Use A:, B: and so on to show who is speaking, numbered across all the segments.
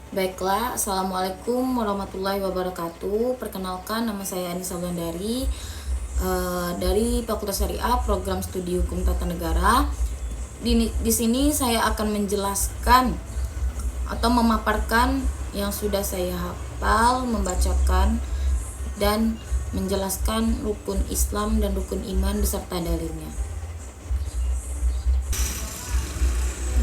A: Baiklah, Assalamualaikum warahmatullahi wabarakatuh. Perkenalkan, nama saya Anissa Wulandari dari Fakultas Syariah Program Studi Hukum Tata Negara. Di sini saya akan menjelaskan atau memaparkan yang sudah saya hafal, membacakan dan menjelaskan rukun Islam dan rukun iman beserta dalilnya.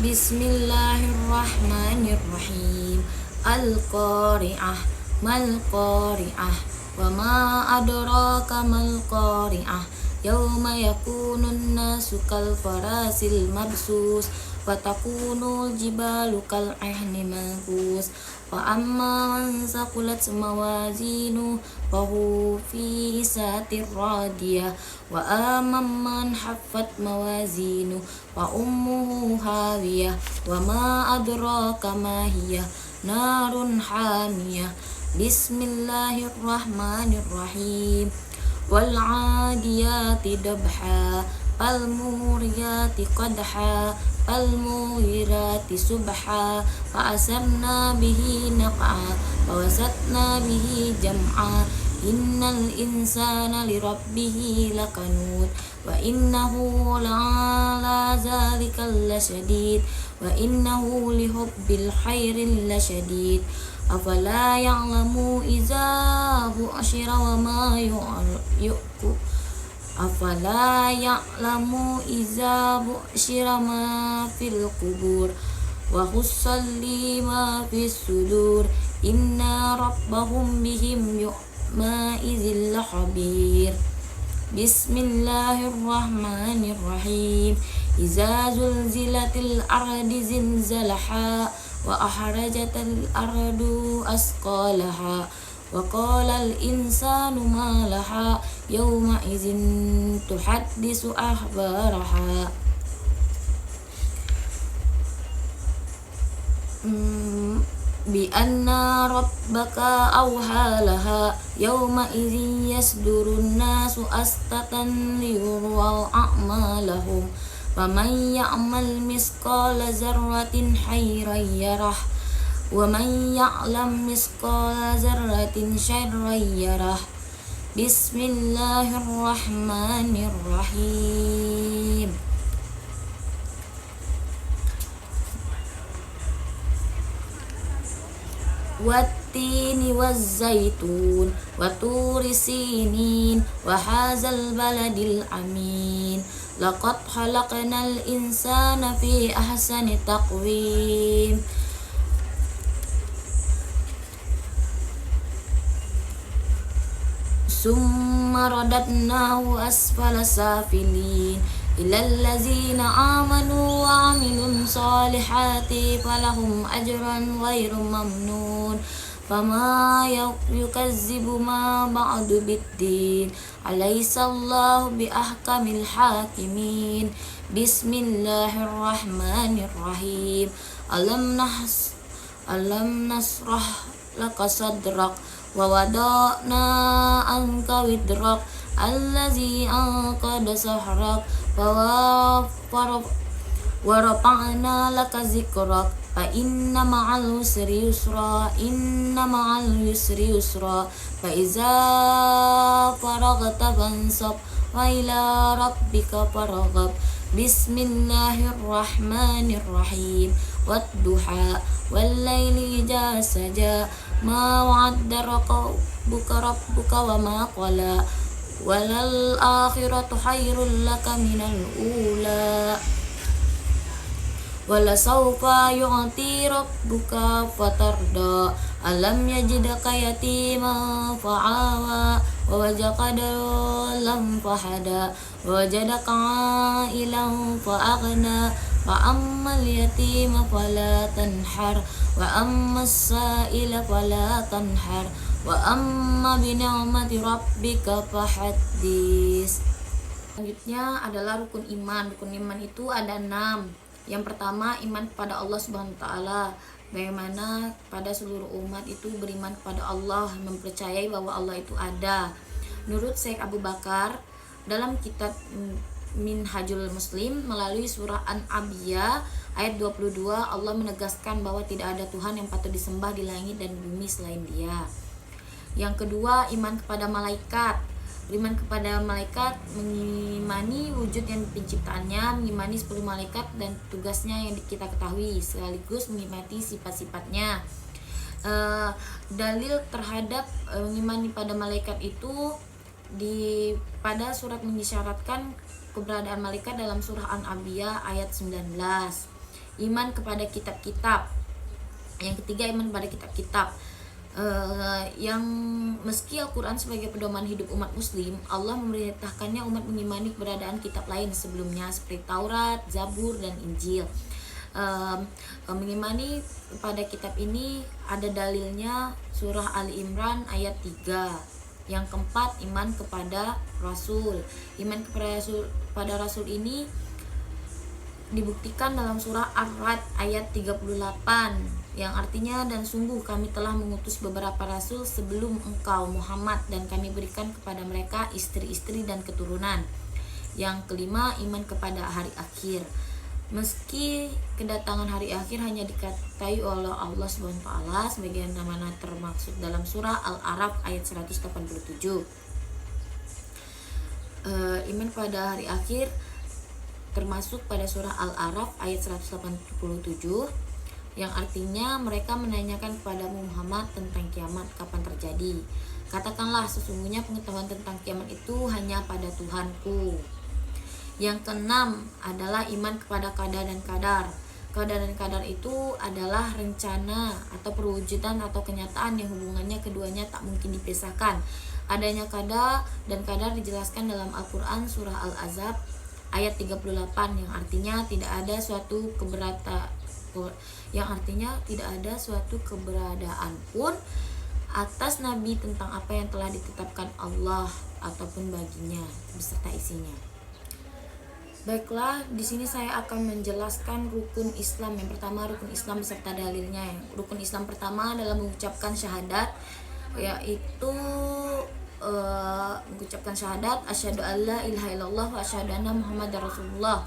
A: Bismillahirrahmanirrahim. Al-Qari'ah, mal-Qari'ah, wa ma adraka mal-Qari'ah, yauma yakunun nasu kal farasil mabsus, wa takunul jibalu kal ahni manfus, wa amma man saqulat mawazinu fahu fi isatir radiyah, wa amma man haffat mawazinu wa ummuhu hawiyah, wa ma adraka ma hiya narun hamiyah. Bismillahirrahmanirrahim. Wal 'adiyati dabha, fal muriyati qadha, fal mughirati subha, fa asarna bihi naq'a, fa wasatna bihi jam'a. Innal insana lirabbihi lakanut, wa innahu la'ala zalikal lasyadid, wa innahu lihubbil khairi lasyadid. Afala ya'lamu iza bu'ashira wa ma yu'ku, afala ya'lamu iza bu'ashira ma fil kubur, wa hussal lima fis sudur, inna rabbahum bihim yu'ma izil khabir. Bismillahirrahmanirrahim. Iza zulzilatil ardi zilzalaha, wa ahrajatil ardu asqalaha, wa qalal insanu ma laha, yawma izin tuhaddisu akhbaraha. Bi anna rabbaka awhalaha, yawma izin yasdurun nasu astatan liyurwaw a'malahum, wa man ya'mal misqala zarratin khairan yarah, wa man ya'lam misqala zarratin syarran yarah. Bismillahirrahmanirrahim. Wattini wazzaitun, wa turi sinin, wa hazal baladil amin. Laqad khalaqnal insana fi ahsani taqwim. Summa radadnahu asfala safilin, ilal ladzina amanu wa amilun salihati falahum ajran ghairu mamnun. Fama yukazzibu ma ba'du biddin, alaysallahu bi ahkamil hakimin. Bismillahirrahmanirrahim. Alam nasrah laka sadrak, wa wada'na anka widrak, allazi anqada sahrak, wa rafa'na laka zikrak, fa inna ma'al usri yusra, inna ma'al yusri yusra, fa iza faragta fansab, wa ila rabbika farghab. Bismillahirrahmanirrahim. Wadduha, wal laili idza saja, ma wa'adda rabbuka wa ma qala, walal akhiratu khairul laka minal ula, wala sawfa yu'ti rabbuka fatarda. Alam yajidaka yatima fa'awa, wa wajaka dalam fahada, wa wajadaka ilang fa'aghna, wa ammal yatima fala tanhar, wa ammas sa'ila fala tanhar, wa amma bi ni'mati rabbika fahaddis. Selanjutnya adalah rukun iman. Rukun iman itu ada 6. Yang pertama, iman kepada Allah Subhanahu wa taala. Bagaimana pada seluruh umat itu beriman kepada Allah, mempercayai bahwa Allah itu ada. Menurut Syekh Abu Bakar dalam kitab Minhajul Muslim melalui surah An-Abiyah Ayat 22, Allah menegaskan bahwa tidak ada Tuhan yang patut disembah di langit dan bumi selain Dia. Yang kedua, iman kepada malaikat. Beriman kepada malaikat, mengimani wujud yang penciptaannya, mengimani 10 malaikat dan tugasnya yang kita ketahui, sekaligus mengimani sifat-sifatnya. Dalil terhadap mengimani pada malaikat itu pada surat mengisyaratkan keberadaan malaikat dalam surah An-Anbiya ayat 19. Iman kepada kitab-kitab. Yang ketiga, iman pada kitab-kitab. Yang meski Al-Quran sebagai pedoman hidup umat muslim, Allah memerintahkannya umat mengimani keberadaan kitab lain sebelumnya seperti Taurat, Zabur, dan Injil. Mengimani pada kitab ini ada dalilnya surah Ali Imran ayat 3. Yang keempat, iman kepada Rasul. Iman kepada Rasul ini dibuktikan dalam surah Ar-Ra'd ayat 38 yang artinya, dan sungguh kami telah mengutus beberapa rasul sebelum engkau Muhammad dan kami berikan kepada mereka istri-istri dan keturunan. Yang kelima, iman kepada hari akhir. Meski kedatangan hari akhir hanya dikatai oleh Allah SWT sebagaimana termaksud dalam surah Al-A'raf ayat 187. Iman pada hari akhir termasuk pada surah Al-A'raf ayat 187 yang artinya mereka menanyakan kepada Muhammad tentang kiamat kapan terjadi. Katakanlah, sesungguhnya pengetahuan tentang kiamat itu hanya pada Tuhanku. Yang keenam adalah iman kepada qada dan qadar. Qada dan qadar itu adalah rencana atau perwujudan atau kenyataan yang hubungannya keduanya tak mungkin dipisahkan. Adanya qada dan qadar dijelaskan dalam Al-Quran surah Al-Ahzab ayat 38 yang artinya tidak ada suatu keberadaan pun atas Nabi tentang apa yang telah ditetapkan Allah ataupun baginya beserta isinya. Baiklah, di sini saya akan menjelaskan rukun Islam. Yang pertama, rukun Islam beserta dalilnya. Rukun Islam pertama adalah mengucapkan syahadat, yaitu mengucapkan syahadat asyhadu alla ilaha illallah wa asyhadu anna muhammadar rasulullah.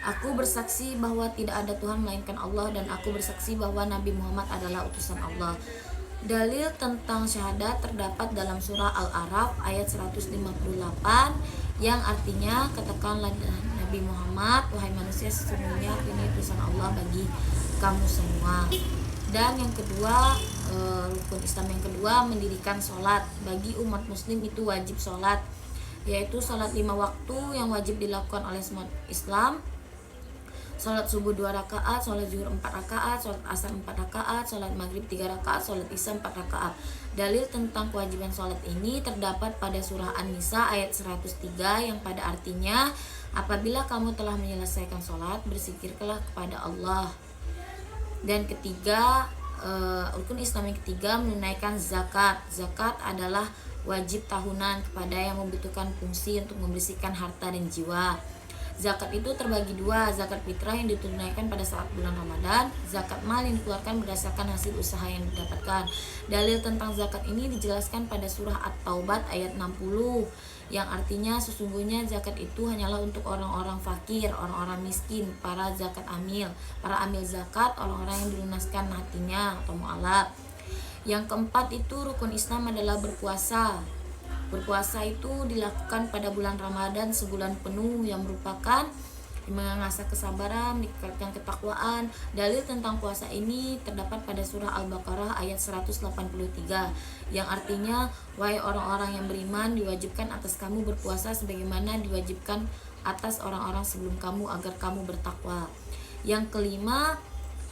A: Aku bersaksi bahwa tidak ada Tuhan melainkan Allah dan aku bersaksi bahwa Nabi Muhammad adalah utusan Allah. Dalil tentang syahadat terdapat dalam surah Al-A'raf ayat 158 yang artinya, katakanlah Nabi Muhammad, wahai manusia, sesungguhnya ini utusan Allah bagi kamu semua. Dan yang kedua, rukun Islam yang kedua, mendirikan sholat. Bagi umat muslim itu wajib sholat, yaitu sholat 5 waktu yang wajib dilakukan oleh semua Islam. Sholat subuh 2 rakaat, sholat zuhur 4 rakaat, sholat asar 4 rakaat, sholat maghrib 3 rakaat, sholat isya 4 rakaat. Dalil tentang kewajiban sholat ini terdapat pada surah An-Nisa ayat 103 yang pada artinya, apabila kamu telah menyelesaikan sholat, berzikirlah kepada Allah. Dan ketiga, rukun Islam yang ketiga, menunaikan zakat. Zakat adalah wajib tahunan kepada yang membutuhkan fungsi untuk membersihkan harta dan jiwa. Zakat itu terbagi dua, zakat fitrah yang ditunaikan pada saat bulan Ramadan, zakat mal yang dikeluarkan berdasarkan hasil usaha yang didapatkan. Dalil tentang zakat ini dijelaskan pada surah At-Taubah ayat 60 yang artinya, sesungguhnya zakat itu hanyalah untuk orang-orang fakir, orang-orang miskin, para amil zakat, orang-orang yang dilunaskan hatinya atau mu'alaf. Yang keempat itu rukun Islam adalah berpuasa. Berpuasa itu dilakukan pada bulan Ramadan sebulan penuh yang merupakan mengasah kesabaran, meningkatkan ketakwaan. Dalil tentang puasa ini terdapat pada surah Al-Baqarah ayat 183 yang artinya, wahai orang-orang yang beriman, diwajibkan atas kamu berpuasa sebagaimana diwajibkan atas orang-orang sebelum kamu agar kamu bertakwa. Yang kelima,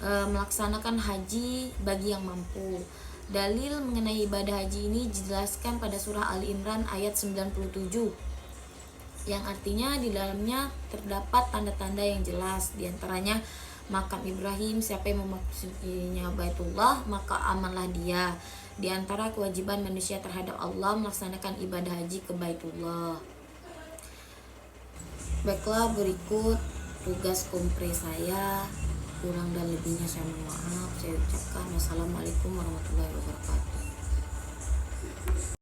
A: melaksanakan haji bagi yang mampu. Dalil mengenai ibadah haji ini dijelaskan pada surah Ali Imran ayat 97 yang artinya di dalamnya terdapat tanda-tanda yang jelas, diantaranya makam Ibrahim, siapa yang memasukinya Baitullah maka amanlah dia. Di antara kewajiban manusia terhadap Allah melaksanakan ibadah haji ke Baitullah. Baiklah, berikut tugas kompres saya. Kurang dan lebihnya saya mohon maaf. Saya ucapkan wassalamualaikum warahmatullahi wabarakatuh.